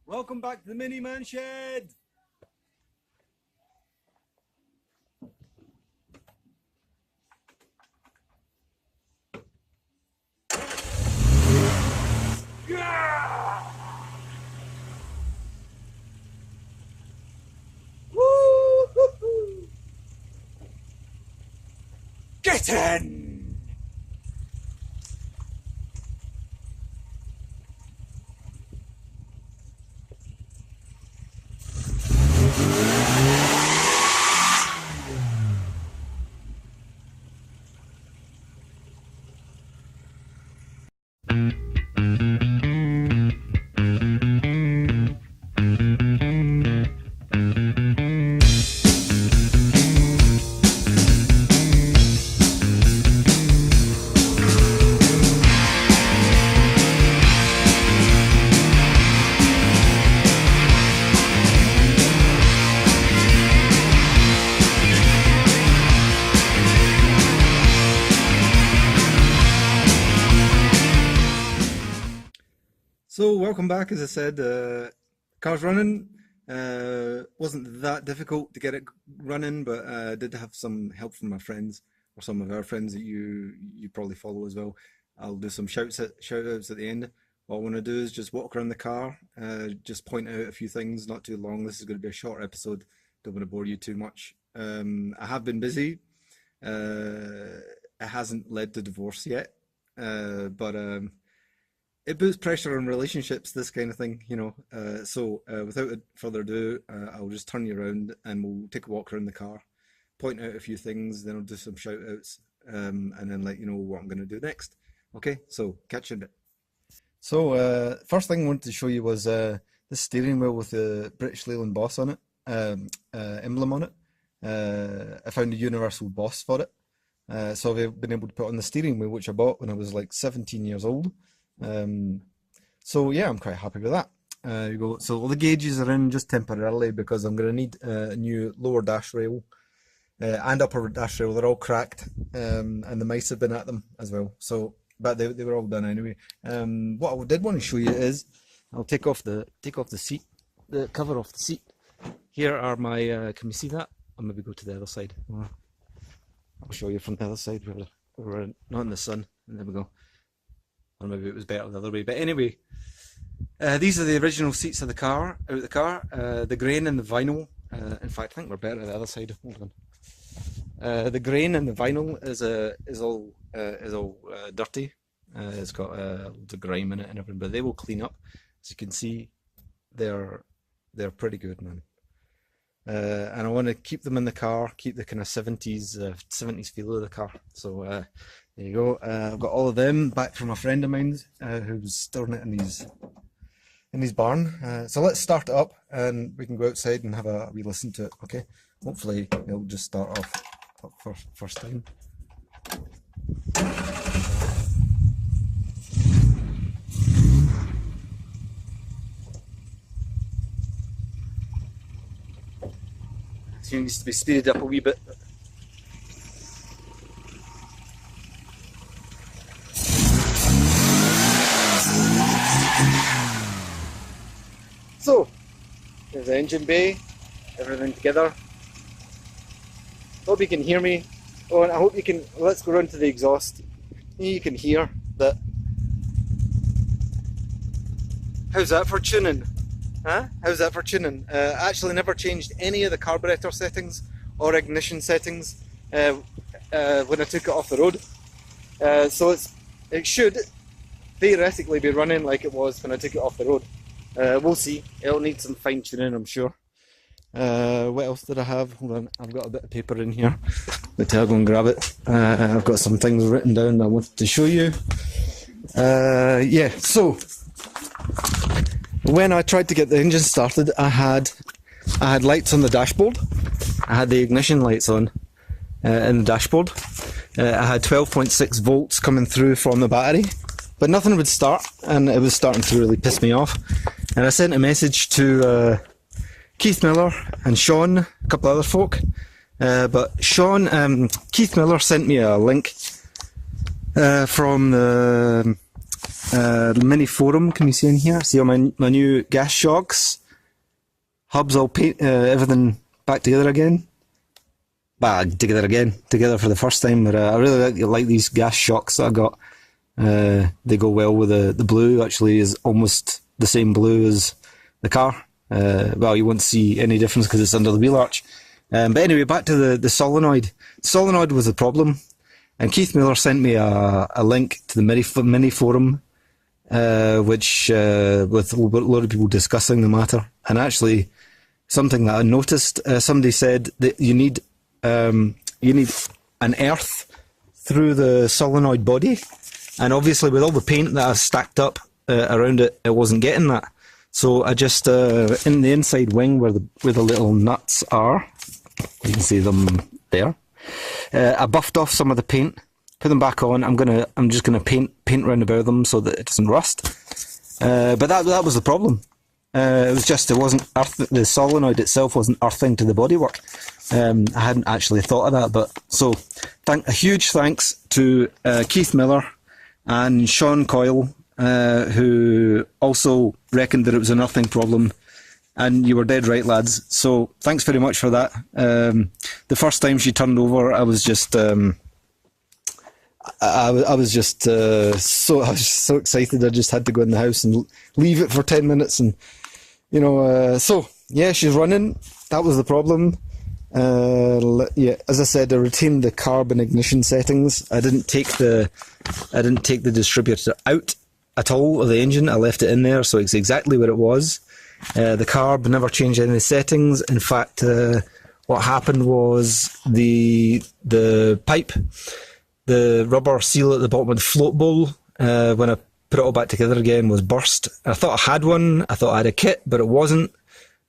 Welcome back to the Mini Man Shed. Yeah! Woo-hoo-hoo! Get in! So welcome back. As I said, car's running. Wasn't that difficult to get it running, but I did have some help from my friends, or some of our friends that you probably follow as well. I'll do some shout outs at the end. What I want to do is just walk around the car, just point out a few things. Not too long. This is going to be a short episode. Don't want to bore you too much. I have been busy. It hasn't led to divorce yet, but it puts pressure on relationships, this kind of thing, you know. So without further ado, I'll just turn you around and we'll take a walk around the car, point out a few things, then I'll do some shout outs, and then let you know what I'm going to do next. Okay, so catch you in a bit. So first thing I wanted to show you was this steering wheel with the British Leyland Boss on it, emblem on it. I found a universal Boss for it. So I've been able to put on the steering wheel, which I bought when I was like 17 years old. So yeah, I'm quite happy with that. You go. So all the gauges are in just temporarily because I'm going to need a new lower dash rail and upper dash rail. They're all cracked, and the mice have been at them as well. So, but they were all done anyway. What I did want to show you is, I'll take off the seat, the cover off the seat. Here are my. Can you see that? I'll maybe go to the other side. I'll show you from the other side. We're not in the sun. And there we go. Or maybe it was better the other way. But anyway, these are the original seats of the car, out of the car. The grain and the vinyl. In fact, I think we're better on the other side. Hold on. The grain and the vinyl is all dirty. It's got loads of grime in it and everything, but they will clean up. As you can see, they're pretty good, man. And I want to keep them in the car, keep the kind of 70s feel of the car. So there you go. I've got all of them back from a friend of mine who's storing it in his barn. So let's start it up and we can go outside and have a wee listen to it. Okay. Hopefully it'll just start off for first time. So it needs to be speeded up a wee bit. So, there's the engine bay, everything together. Hope you can hear me. Oh, and I hope you can, let's go round to the exhaust. You can hear that. How's that for tuning? Huh? How's that for tuning? Actually never changed any of the carburetor settings or ignition settings when I took it off the road. So it should theoretically be running like it was when I took it off the road. We'll see. It'll need some fine tuning, I'm sure. What else did I have? Hold on, I've got a bit of paper in here. But I'll go and grab it. I've got some things written down that I wanted to show you. Yeah, so when I tried to get the engine started, I had lights on the dashboard. I had the ignition lights on in the dashboard. I had 12.6 volts coming through from the battery, but nothing would start, and it was starting to really piss me off. And I sent a message to Keith Miller and Sean, a couple of other folk. But Keith Miller sent me a link from the mini forum. Can you see in here? See all my new gas shocks, hubs all paint, everything back together again. Together for the first time. But I really like these gas shocks that I got. They go well with the blue. Actually, is almost the same blue as the car. Well, you won't see any difference because it's under the wheel arch. But anyway, back to the solenoid. The solenoid was the problem, and Keith Miller sent me a link to the mini forum, which with a lot of people discussing the matter. And actually, something that I noticed, somebody said that you need an earth through the solenoid body, and obviously with all the paint that I've stacked up around it, it wasn't getting that. So I just in the inside wing where the little nuts are, you can see them there. I buffed off some of the paint, put them back on. I'm just gonna paint round about them so that it doesn't rust. But that was the problem. It wasn't the solenoid itself wasn't earthing to the bodywork. I hadn't actually thought of that, but so a huge thanks to Keith Miller and Sean Coyle, who also reckoned that it was an earthing problem, and you were dead right, lads. So thanks very much for that. The first time she turned over, I was just I was just so excited. I just had to go in the house and leave it for 10 minutes, and so yeah, she's running. That was the problem. Yeah, as I said, I retained the carb and ignition settings. I didn't take the distributor out at all of the engine. I left it in there, so it's exactly where it was. The carb never changed any settings. In fact, what happened was the pipe, the rubber seal at the bottom of the float bowl, when I put it all back together again, was burst. I thought I had one. I thought I had a kit, but it wasn't.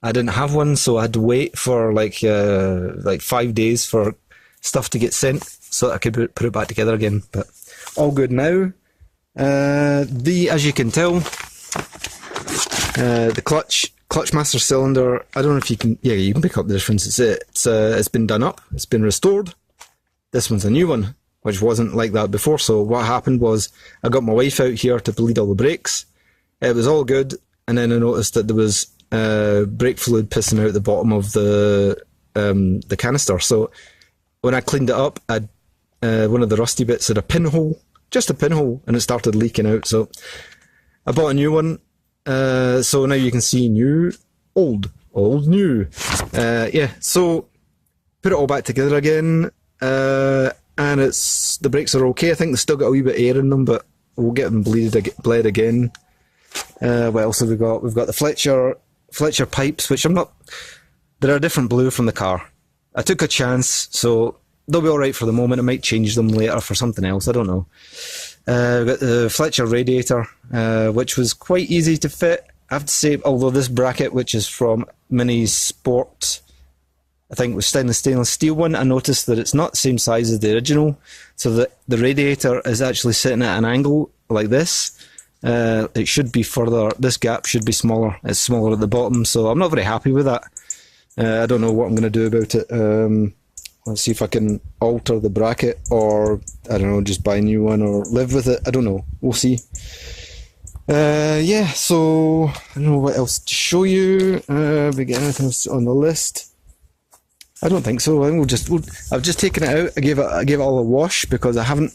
I didn't have one, so I had to wait for like 5 days for stuff to get sent so that I could put it back together again. But all good now. As you can tell, the clutch master cylinder, I don't know if you can, yeah, you can pick up the difference. It's been done up, it's been restored. This one's a new one, which wasn't like that before. So what happened was I got my wife out here to bleed all the brakes. It was all good, and then I noticed that there was brake fluid pissing out the bottom of the canister. So when I cleaned it up, one of the rusty bits had a pinhole, just a pinhole, and it started leaking out. So I bought a new one. So now you can see new, old, new. Yeah, so put it all back together again, and the brakes are okay. I think they've still got a wee bit of air in them, but we'll get them bled again. What else have we got? We've got the Fletcher pipes, which they're a different blue from the car. I took a chance, so they'll be alright for the moment. I might change them later for something else, I don't know. We've got the Fletcher radiator, which was quite easy to fit. I have to say, although this bracket, which is from Mini Sport, I think it was stainless steel one, I noticed that it's not the same size as the original, so that the radiator is actually sitting at an angle like this. It should be further, this gap should be smaller. It's smaller at the bottom, so I'm not very happy with that. I don't know what I'm going to do about it. Let's see if I can alter the bracket, or I don't know, just buy a new one or live with it. I don't know. We'll see. Yeah, so I don't know what else to show you. We get anything else on the list? I don't think so. I think I've just taken it out. I gave it all a wash because I haven't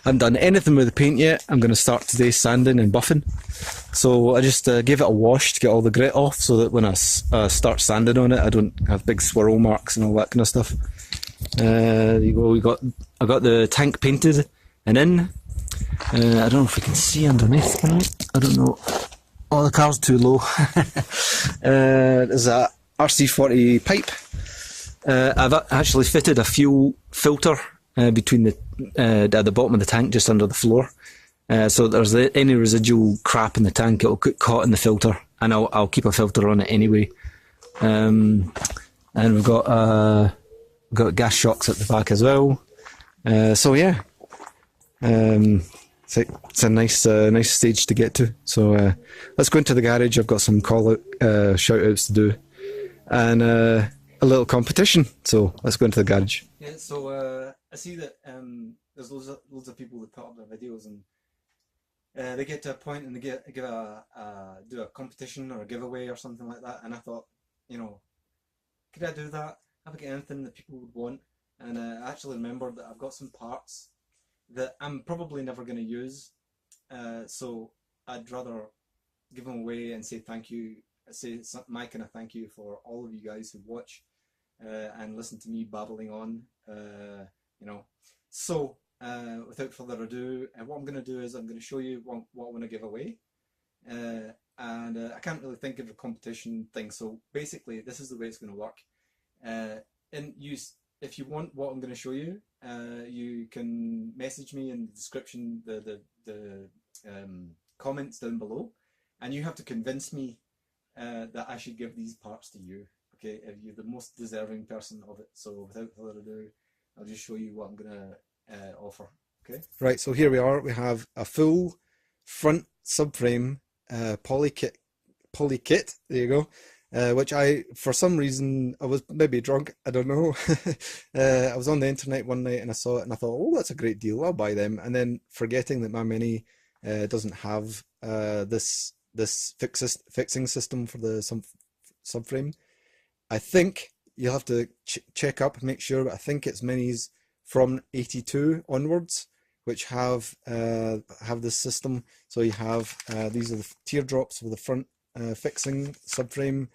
done anything with the paint yet. I'm going to start today sanding and buffing. So I just gave it a wash to get all the grit off, so that when I start sanding on it, I don't have big swirl marks and all that kind of stuff. There you go. I got the tank painted and in. I don't know if we can see underneath. Can I don't know. Oh, the car's too low. There's a RC40 pipe. I've actually fitted a fuel filter between at the bottom of the tank, just under the floor. So if there's any residual crap in the tank, it'll get caught in the filter, and I'll keep a filter on it anyway. And we've got gas shocks at the back as well. So yeah, it's a nice stage to get to. So let's go into the garage. I've got some shout outs to do, and a little competition. So let's go into the garage. Yeah. So I see that there's loads of people that put up their videos, and they get to a point and they do a competition or a giveaway or something like that. And I thought, you know, could I do that? Have I got anything that people would want? And I actually remembered that I've got some parts that I'm probably never going to use. So I'd rather give them away and say thank you, say my kind of thank you for all of you guys who watch and listen to me babbling on, you know. So without further ado, what I'm going to do is I'm going to show you what I want to give away. And I can't really think of a competition thing, so basically this is the way it's going to work. If you want what I'm going to show you, you can message me in the description, the comments down below, and you have to convince me that I should give these parts to you. Okay, if you're the most deserving person of it. So without further ado, I'll just show you what I'm going to offer. Okay. Right. So here we are. We have a full front subframe poly kit. There you go. Which for some reason, I was maybe drunk, I don't know. I was on the internet one night and I saw it and I thought, oh, that's a great deal, I'll buy them. And then forgetting that my Mini doesn't have this fixing system for the subframe. I think you'll have to check up, make sure, but I think it's Minis from 82 onwards, which have this system. So you have, these are the teardrops for the front fixing subframe.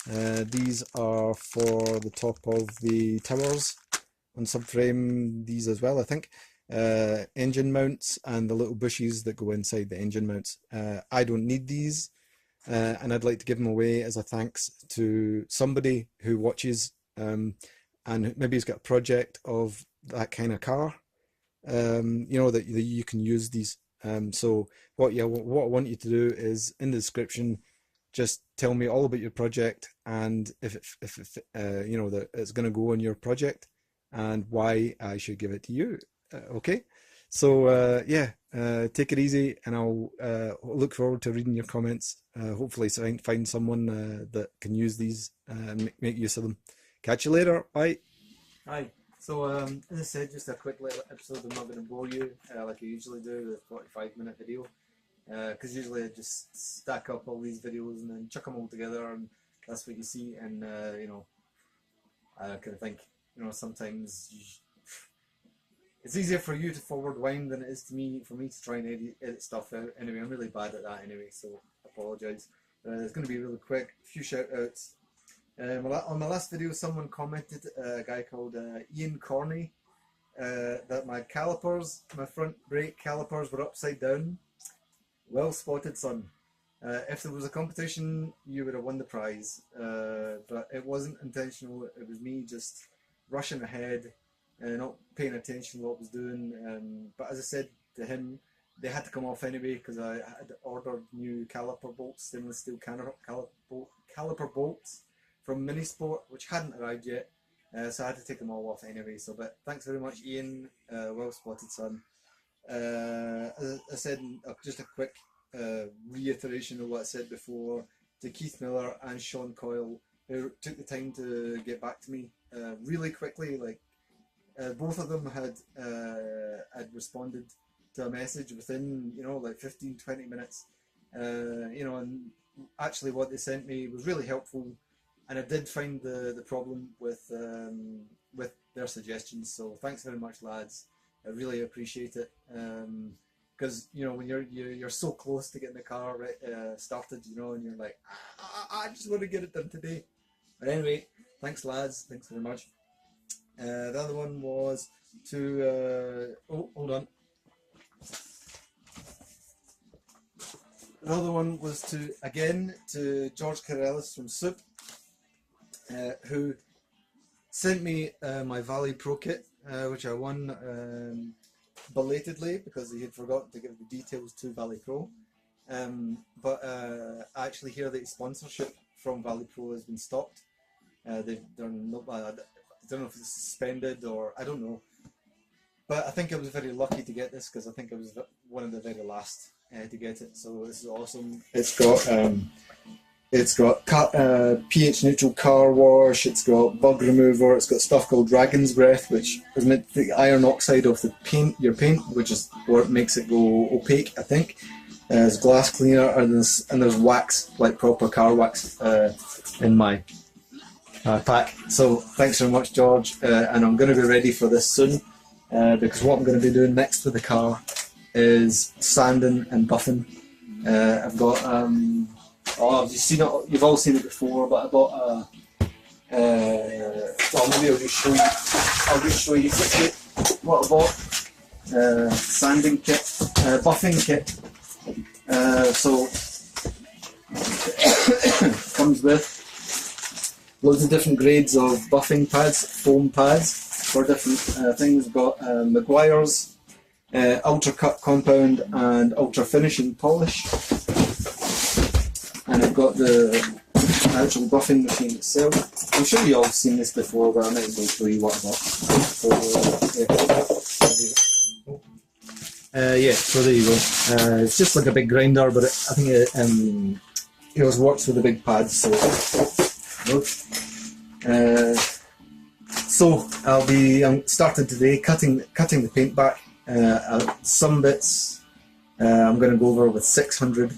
These are for the top of the towers on subframe, these as well, I think. Engine mounts and the little bushes that go inside the engine mounts. I don't need these, and I'd like to give them away as a thanks to somebody who watches and maybe has got a project of that kind of car, you know, that you can use these. So what I want you to do is in the description, just tell me all about your project and if you know that it's going to go on your project and why I should give it to you. Okay, so yeah, take it easy, and I'll look forward to reading your comments. Hopefully find someone that can use these and make use of them. Catch you later. Bye. Hi. So as I said, just a quick little episode. I'm not going to bore you like I usually do with a 45-minute video. Because usually I just stack up all these videos and then chuck them all together, and that's what you see. And you know, I kind of think, you know, sometimes it's easier for you to forward wind than it is for me to try and edit stuff out. Anyway, I'm really bad at that anyway, so I apologise. It's going to be really quick. A few shout outs. On my last video, someone commented, a guy called Ian Corney, that my front brake calipers were upside down. Well spotted, son. If there was a competition, you would have won the prize. But it wasn't intentional. It was me just rushing ahead and not paying attention to what I was doing. But as I said to him, they had to come off anyway because I had ordered new caliper bolts, stainless steel caliper bolts from Minisport, which hadn't arrived yet. So I had to take them all off anyway. So, but thanks very much, Ian. Well spotted, son. As I said, just a quick reiteration of what I said before to Keith Miller and Sean Coyle, who took the time to get back to me really quickly. Like both of them had responded to a message within, you know, like 15-20 minutes. You know, and actually what they sent me was really helpful, and I did find the problem with their suggestions. So thanks very much, lads. I really appreciate it, because you know when you're so close to getting the car started, you know, and you're like, I just want to get it done today. But anyway, thanks, lads. Thanks very much. The other one was to oh, hold on. The other one was to George Carellis from Soup, who sent me my Valley Pro kit, which I won belatedly because he had forgotten to give the details to Valley Pro. But I actually hear that sponsorship from Valley Pro has been stopped. I don't know if it's suspended or I don't know. But I think I was very lucky to get this because I think I was one of the very last to get it. So this is awesome. It's got pH neutral car wash, it's got bug remover, it's got stuff called Dragon's Breath, which is meant to take the iron oxide off your paint, which is what makes it go opaque, I think. There's glass cleaner, and there's wax, like proper car wax, in my pack. So thanks very much, George, and I'm going to be ready for this soon, because what I'm going to be doing next with the car is sanding and buffing. I've got you've all seen it before, but I bought well, maybe I'll just show you quickly what I bought. Sanding kit, buffing kit. So comes with loads of different grades of buffing pads, foam pads for different things. We've got Maguire's, Ultra Cut Compound and Ultra Finishing Polish. And I've got the actual buffing machine itself. I'm sure you all seen this before, but I might as well show you what I got. So, so there you go. It's just like a big grinder, but I think it always works with the big pads. So I'll be starting today cutting the paint back. Some bits I'm going to go over with 600.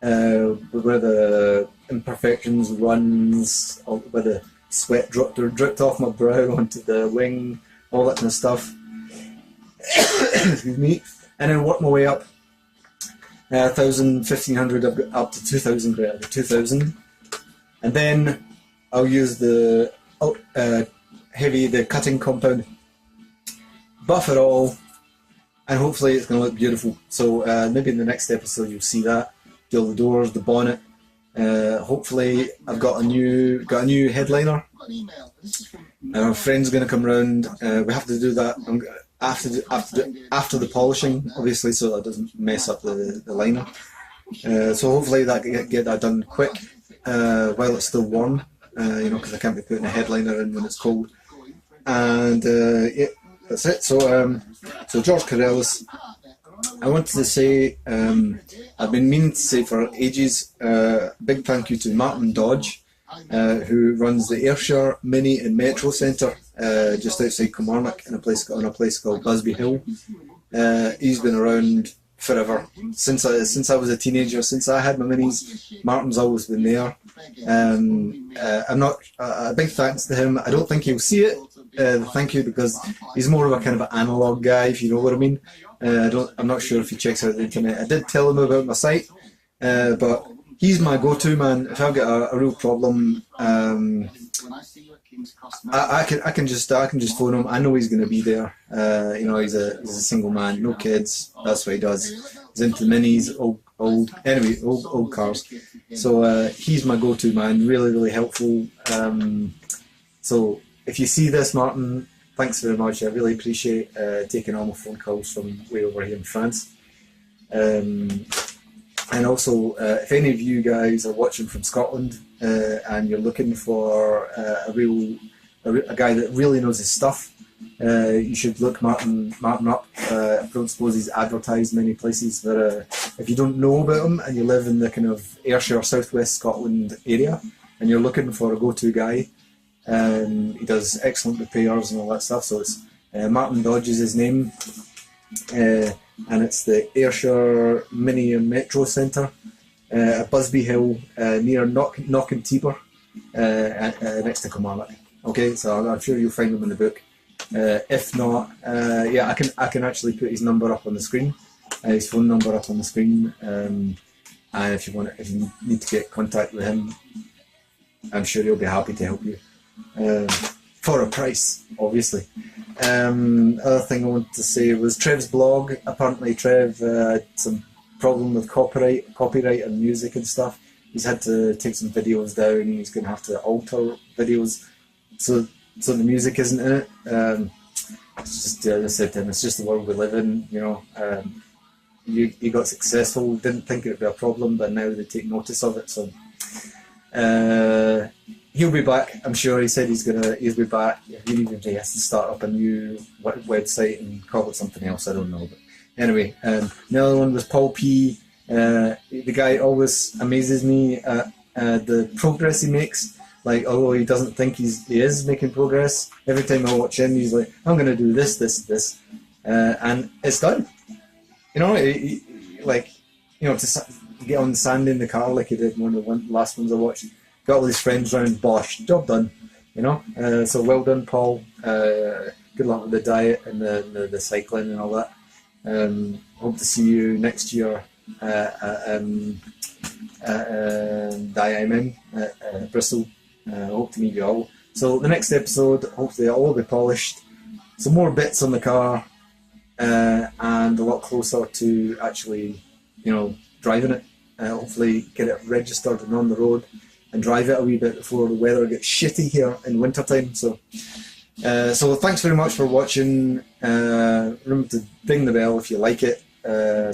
Where the imperfections, runs, where the sweat dripped off my brow onto the wing, all that kind of stuff. Excuse me. And then work my way up. 1,000, 1,500, I've got up to 2,000 grade, 2,000. And then I'll use the the cutting compound, buff it all, and hopefully it's going to look beautiful. So maybe in the next episode you'll see that. Do all the doors, the bonnet. Hopefully I've got a new headliner. Our friend's going to come round. We have to do that after the polishing, obviously, so that doesn't mess up the liner. So hopefully that get that done quick while it's still warm. Because I can't be putting a headliner in when it's cold. And yeah, that's it. So George Corellis. I wanted to say, I've been meaning to say for ages, big thank you to Martin Dodge, who runs the Ayrshire Mini and Metro Centre, just outside Kilmarnock, on a place called Busby Hill. He's been around forever, since I was a teenager, since I had my minis. Martin's always been there. A big thanks to him. I don't think he'll see it, thank you, because he's more of a kind of an analogue guy, if you know what I mean. I'm not sure if he checks out the internet. I did tell him about my site, but he's my go-to man. If I've got a real problem, I can just phone him. I know he's going to be there. He's a single man, no kids. That's what he does. He's into minis, old cars. So he's my go-to man. Really, really helpful. So if you see this, Martin, thanks very much. I really appreciate taking all my phone calls from way over here in France. And also, if any of you guys are watching from Scotland and you're looking for a guy that really knows his stuff, you should look Martin up. I don't suppose he's advertised many places, but if you don't know about him and you live in the kind of Ayrshire, southwest Scotland area, and you're looking for a go-to guy, he does excellent repairs and all that stuff. So it's Martin Dodge is his name, and it's the Ayrshire Mini and Metro Centre at Busby Hill, near Knockentibber, next to Kilmarnock. Okay, so I'm sure you'll find him in the book. If not, I can actually put his number up on the screen, his phone number up on the screen, and if you need to get in contact with him, I'm sure he'll be happy to help you. For a price, obviously. Other thing I wanted to say was Trev's blog. Apparently Trev had some problem with copyright and music and stuff. He's had to take some videos down. He's going to have to alter videos so the music isn't in it. It's just, as I said to him, it's just the world we live in. You got successful, didn't think it would be a problem, but now they take notice of it. So he'll be back. I'm sure. He said he'll be back. Even if he has to start up a new website and call it something else, I don't know. But anyway, the other one was Paul P. The guy always amazes me at the progress he makes. Like, although he doesn't think he is making progress, every time I watch him, he's like, I'm going to do this, and it's done. to get on sand in the car like he did in one of the last ones I watched. Got all his friends round, bosh, job done. So well done, Paul. Good luck with the diet and the cycling and all that. Hope to see you next year Diamond at Bristol. Hope to meet you all. So the next episode, hopefully it'll all be polished. Some more bits on the car, and a lot closer to actually, driving it. Hopefully get it registered and on the road, and drive it a wee bit before the weather gets shitty here in winter time. So thanks very much for watching. Remember to ding the bell if you like it,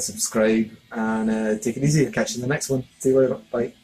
subscribe, and take it easy. Catch you in the next one. See you later. Bye.